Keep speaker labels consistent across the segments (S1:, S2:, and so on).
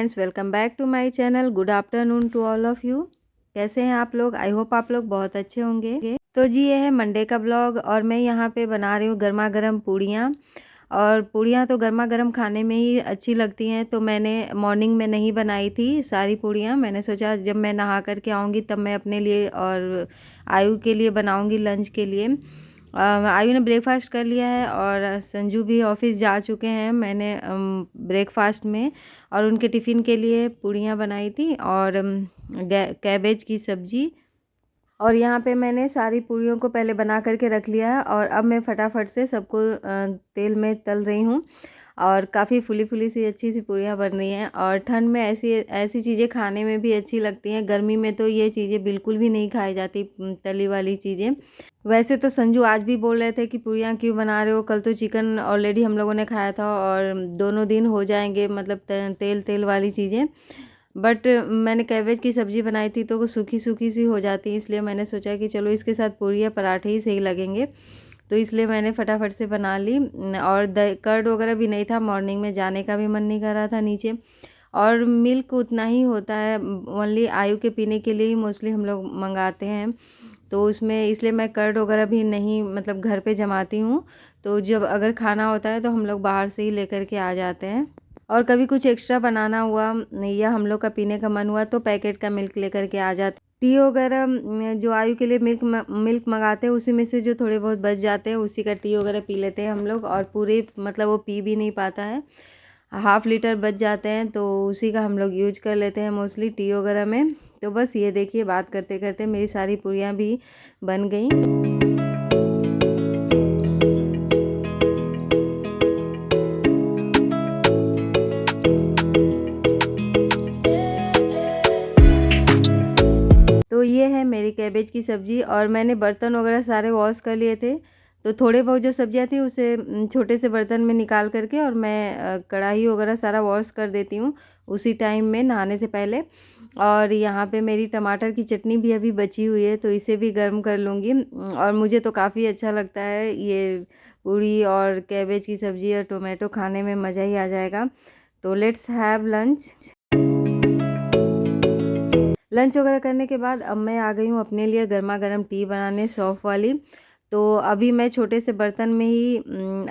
S1: Friends, welcome back to my channel. Good afternoon to all of you. कैसे हैं आप लोग? आई होप आप लोग बहुत अच्छे होंगे। तो जी ये है मंडे का ब्लॉग और मैं यहाँ पे बना रही हूँ गर्मा गर्म पूड़ियाँ। और पूड़ियाँ तो गर्मा गर्म खाने में ही अच्छी लगती हैं, तो मैंने मॉर्निंग में नहीं बनाई थी सारी पूड़ियाँ। मैंने सोचा जब मैं नहा करके आऊँगी तब मैं अपने लिए और आयु के लिए बनाऊँगी लंच के लिए। आयु ने ब्रेकफास्ट कर लिया है और संजू भी ऑफिस जा चुके हैं। मैंने ब्रेकफास्ट में और उनके टिफ़िन के लिए पूड़ियाँ बनाई थी और कैबेज की सब्ज़ी। और यहाँ पे मैंने सारी पूड़ियों को पहले बना करके रख लिया है और अब मैं फटाफट से सबको तेल में तल रही हूँ। और काफ़ी फुली फुली सी अच्छी सी पूड़ियाँ बन रही हैं और ठंड में ऐसी ऐसी चीज़ें खाने में भी अच्छी लगती हैं। गर्मी में तो ये चीज़ें बिल्कुल भी नहीं खाई जाती, तली वाली चीज़ें। वैसे तो संजू आज भी बोल रहे थे कि पूड़ियाँ क्यों बना रहे हो, कल तो चिकन ऑलरेडी हम लोगों ने खाया था और दोनों दिन हो जाएंगे, मतलब तेल तेल वाली चीज़ें। बट मैंने कैबेज की सब्ज़ी बनाई थी तो वो सूखी सूखी सी हो जाती, इसलिए मैंने सोचा कि चलो इसके साथ पूड़ी या पराठे ही सही लगेंगे, तो इसलिए मैंने फटाफट से बना ली। और कर्ड वगैरह भी नहीं था, मॉर्निंग में जाने का भी मन नहीं कर रहा था नीचे। और मिल्क उतना ही होता है, ओनली आयु के पीने के लिए ही मोस्टली हम लोग मंगाते हैं, तो उसमें इसलिए मैं कर्ड वगैरह भी नहीं मतलब घर पे जमाती हूँ। तो जब अगर खाना होता है तो हम लोग बाहर से ही लेकर के आ जाते हैं। और कभी कुछ एक्स्ट्रा बनाना हुआ या हम लोग का पीने का मन हुआ तो पैकेट का मिल्क लेकर के आ जाते। टी वगैरह जो आयु के लिए मिल्क मंगाते हैं उसी में से जो थोड़े बहुत बच जाते हैं उसी का टी वगैरह पी लेते हैं हम लोग। और पूरे मतलब वो पी भी नहीं पाता है, हाफ़ लीटर बच जाते हैं तो उसी का हम लोग यूज कर लेते हैं मोस्टली टी वगैरह में। तो बस ये देखिए बात करते करते मेरी सारी पूड़ियाँ भी बन गई। तो ये है मेरी कैबेज की सब्ज़ी और मैंने बर्तन वगैरह सारे वॉश कर लिए थे, तो थोड़े बहुत जो सब्जियां थी उसे छोटे से बर्तन में निकाल करके और मैं कढ़ाई वगैरह सारा वॉश कर देती हूँ उसी टाइम में नहाने से पहले। और यहाँ पे मेरी टमाटर की चटनी भी अभी बची हुई है तो इसे भी गर्म कर लूँगी। और मुझे तो काफ़ी अच्छा लगता है ये पूड़ी और कैबेज की सब्ज़ी और टोमेटो, खाने में मज़ा ही आ जाएगा। तो लेट्स हैव लंच। लंच वगैरह करने के बाद अब मैं आ गई हूँ अपने लिए गर्मा गर्म टी बनाने, सौंफ वाली। तो अभी मैं छोटे से बर्तन में ही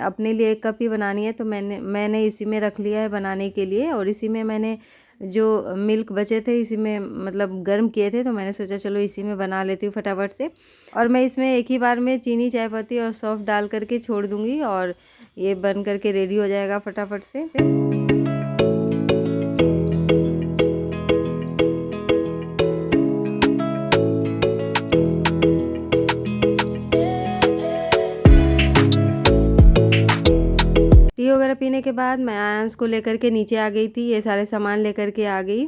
S1: अपने लिए 1 कप ही बनानी है, तो मैंने इसी में रख लिया है बनाने के लिए। और इसी में मैंने जो मिल्क बचे थे इसी में मतलब गर्म किए थे, तो मैंने सोचा चलो इसी में बना लेती हूँ फटाफट से। और मैं इसमें एक ही बार में चीनी, चाय पत्ती और सौंफ डाल करके छोड़ दूँगी और ये बन करके रेडी हो जाएगा फटाफट से। टी वगैरह पीने के बाद मैं आयांश को लेकर के नीचे आ गई थी, ये सारे सामान लेकर के आ गई।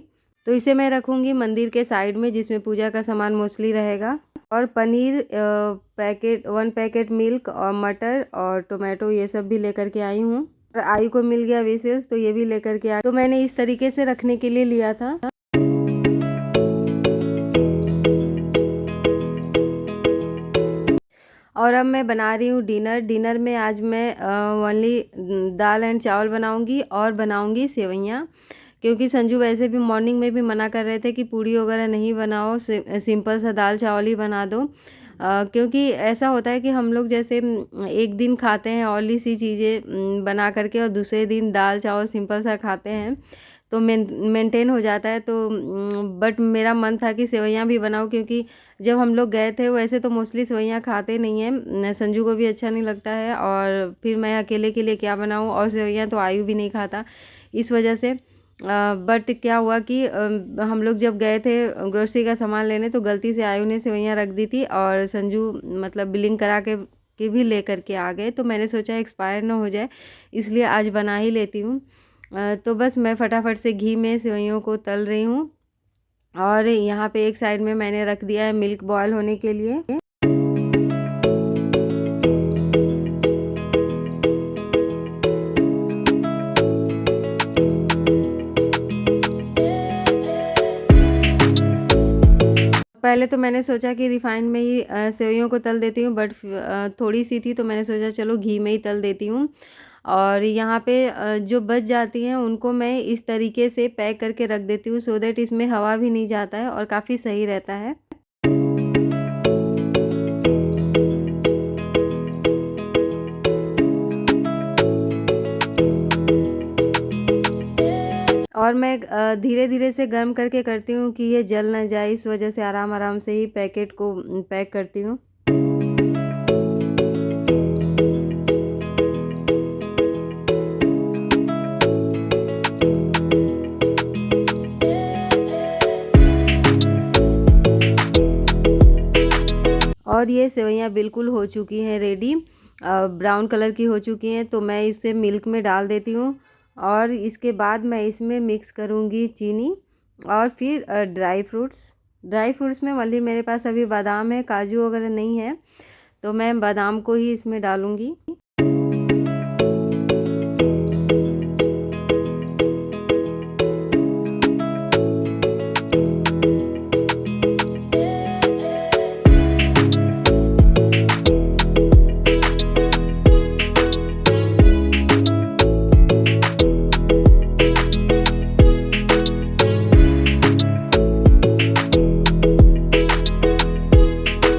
S1: तो इसे मैं रखूँगी मंदिर के साइड में जिसमें पूजा का सामान मोस्टली रहेगा। और पनीर पैकेट, 1 पैकेट मिल्क और मटर और टोमेटो ये सब भी लेकर के आई हूँ। और आयु को मिल गया विशेष तो ये भी लेकर के आई, तो मैंने इस तरीके से रखने के लिए लिया था। और अब मैं बना रही हूँ डिनर। डिनर में आज मैं ओनली दाल एंड चावल बनाऊँगी और बनाऊँगी सेवइयाँ, क्योंकि संजू वैसे भी मॉर्निंग में भी मना कर रहे थे कि पूड़ी वगैरह नहीं बनाओ, सिंपल सा दाल चावल ही बना दो। क्योंकि ऐसा होता है कि हम लोग जैसे एक दिन खाते हैं ऑयली सी चीज़ें बना करके और दूसरे दिन दाल चावल सिंपल सा खाते हैं, तो मेंटेन हो जाता है। तो बट मेरा मन था कि सेवइयाँ भी बनाओ, क्योंकि जब हम लोग गए थे वैसे तो मोस्टली सेवइयाँ खाते नहीं हैं, संजू को भी अच्छा नहीं लगता है और फिर मैं अकेले के लिए क्या बनाऊँ, और सेवइयाँ तो आयु भी नहीं खाता इस वजह से। बट क्या हुआ कि हम लोग जब गए थे ग्रोसरी का सामान लेने तो गलती से आयु ने सेवइयाँ रख दी थी और संजू मतलब बिलिंग करा के भी ले करके आ गए, तो मैंने सोचा एक्सपायर ना हो जाए इसलिए आज बना ही लेती हूँ। तो बस मैं फटाफट से घी में सेवइयों को तल रही हूँ और यहाँ पे एक साइड में मैंने रख दिया है मिल्क बॉयल होने के लिए। पहले तो मैंने सोचा कि रिफाइंड में ही सेवइयों को तल देती हूँ, बट थोड़ी सी थी तो मैंने सोचा चलो घी में ही तल देती हूँ। और यहाँ पे जो बच जाती हैं उनको मैं इस तरीके से पैक करके रख देती हूँ, सो दैट इसमें हवा भी नहीं जाता है और काफ़ी सही रहता है। और मैं धीरे-धीरे से गर्म करके करती हूँ कि ये जल ना जाए, इस वजह से आराम-आराम से ही पैकेट को पैक करती हूँ। और ये सेवइयाँ बिल्कुल हो चुकी हैं रेडी, ब्राउन कलर की हो चुकी हैं, तो मैं इसे मिल्क में डाल देती हूँ और इसके बाद मैं इसमें मिक्स करूँगी चीनी और फिर ड्राई फ्रूट्स में मतलब मेरे पास अभी बादाम है, काजू वगैरह नहीं है, तो मैं बादाम को ही इसमें डालूँगी।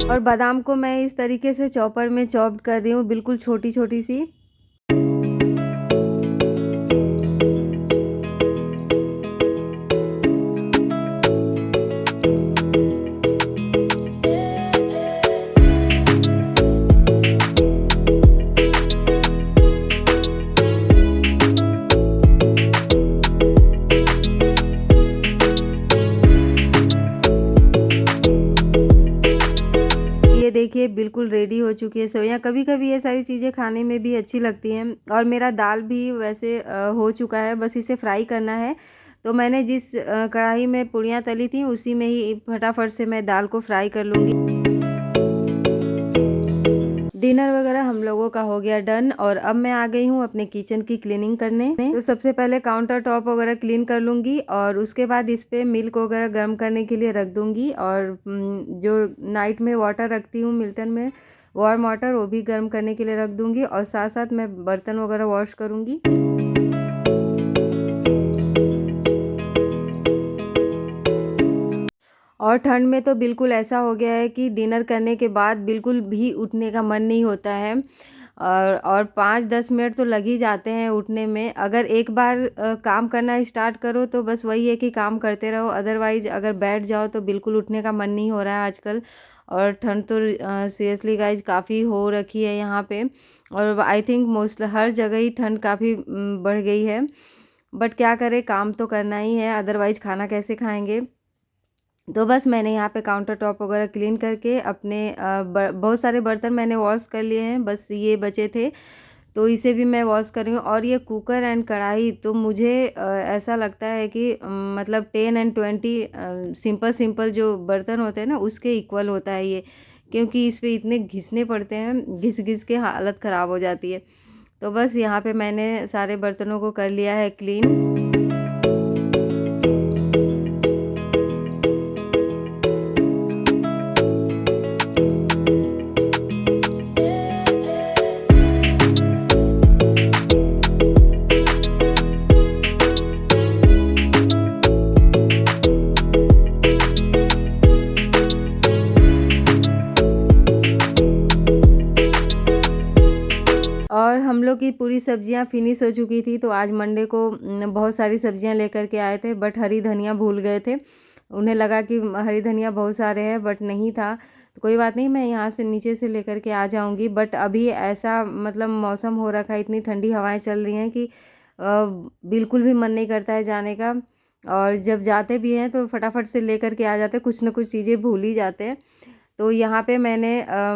S1: और बादाम को मैं इस तरीके से चॉपर में चॉप्ड कर रही हूँ, बिल्कुल छोटी-छोटी सी। ये देखिए बिल्कुल रेडी हो चुकी है सेवइयाँ। कभी-कभी ये सारी चीज़ें खाने में भी अच्छी लगती हैं। और मेरा दाल भी वैसे हो चुका है, बस इसे फ्राई करना है। तो मैंने जिस कढ़ाई में पूड़ियाँ तली थी उसी में ही फटाफट से मैं दाल को फ्राई कर लूँगी। डिनर वगैरह हम लोगों का हो गया डन और अब मैं आ गई हूँ अपने किचन की क्लीनिंग करने। तो सबसे पहले काउंटर टॉप वगैरह क्लीन कर लूँगी और उसके बाद इस पे मिल्क वगैरह गर्म करने के लिए रख दूँगी। और जो नाइट में वाटर रखती हूँ मिल्टन में, वार्म वाटर, वो भी गर्म करने के लिए रख दूँगी और साथ साथ मैं बर्तन वगैरह वॉश करूँगी। और ठंड में तो बिल्कुल ऐसा हो गया है कि डिनर करने के बाद बिल्कुल भी उठने का मन नहीं होता है। और 5-10 मिनट तो लग ही जाते हैं उठने में। अगर एक बार काम करना स्टार्ट करो तो बस वही है कि काम करते रहो, अदरवाइज़ अगर बैठ जाओ तो बिल्कुल उठने का मन नहीं हो रहा है आजकल। और ठंड तो सीरियसली गाइज काफ़ी हो रखी है यहाँ पे। और आई थिंक मोस्ट हर जगह ही ठंड काफ़ी बढ़ गई है। बट क्या करें, काम तो करना ही है, अदरवाइज़ खाना कैसे खाएंगे। तो बस मैंने यहाँ पे काउंटर टॉप वगैरह क्लीन करके अपने बहुत सारे बर्तन मैंने वॉश कर लिए हैं, बस ये बचे थे तो इसे भी मैं वॉश कर रही हूँ। और ये कुकर एंड कढ़ाई तो मुझे ऐसा लगता है कि मतलब 10 एंड 20 सिंपल जो बर्तन होते हैं ना उसके इक्वल होता है ये, क्योंकि इस पर इतने घिसने पड़ते हैं, घिस घिस के हालत ख़राब हो जाती है। तो बस यहाँ पे मैंने सारे बर्तनों को कर लिया है क्लीन। और हम लोग की पूरी सब्जियां फिनिश हो चुकी थी, तो आज मंडे को बहुत सारी सब्जियां लेकर के आए थे, बट हरी धनिया भूल गए थे। उन्हें लगा कि हरी धनिया बहुत सारे हैं, बट नहीं था। तो कोई बात नहीं, मैं यहाँ से नीचे से लेकर के आ जाऊँगी। बट अभी ऐसा मतलब मौसम हो रखा है, इतनी ठंडी हवाएं चल रही हैं कि बिल्कुल भी मन नहीं करता है जाने का। और जब जाते भी हैं तो फटाफट से लेकर के आ जाते हैं, कुछ ना कुछ चीज़ें भूल ही जाते हैं। तो यहाँ पे मैंने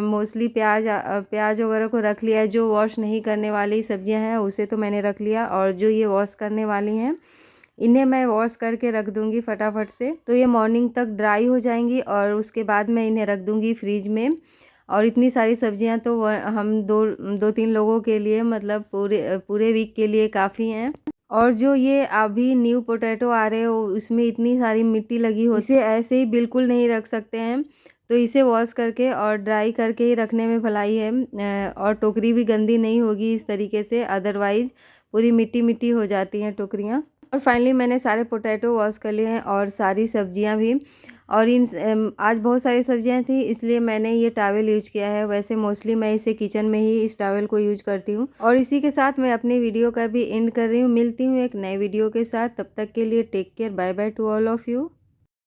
S1: मोस्टली प्याज वगैरह को रख लिया है। जो वॉश नहीं करने वाली सब्जियां हैं उसे तो मैंने रख लिया, और जो ये वॉश करने वाली हैं इन्हें मैं वॉश करके रख दूँगी फटाफट से। तो ये मॉर्निंग तक ड्राई हो जाएंगी और उसके बाद मैं इन्हें रख दूँगी फ्रिज में। और इतनी सारी सब्जियां तो हम दो तीन लोगों के लिए मतलब पूरे वीक के लिए काफ़ी हैं। और जो ये अभी न्यू पोटैटो आ रहे हो उसमें इतनी सारी मिट्टी लगी हो, इसे ऐसे ही बिल्कुल नहीं रख सकते हैं। तो इसे वॉश करके और ड्राई करके ही रखने में भलाई है। और टोकरी भी गंदी नहीं होगी इस तरीके से, अदरवाइज़ पूरी मिट्टी मिट्टी हो जाती हैं टोकरियाँ। और फाइनली मैंने सारे पोटैटो वॉश कर लिए हैं और सारी सब्जियां भी। और आज बहुत सारी सब्जियां थी इसलिए मैंने ये टॉवल यूज किया है। वैसे मोस्टली मैं इसे किचन में ही इस टॉवल को यूज करती हूँ। और इसी के साथ मैं अपनी वीडियो का भी एंड कर रही हूँ। मिलती हूँ एक नए वीडियो के साथ, तब तक के लिए take care, bye bye to all of you.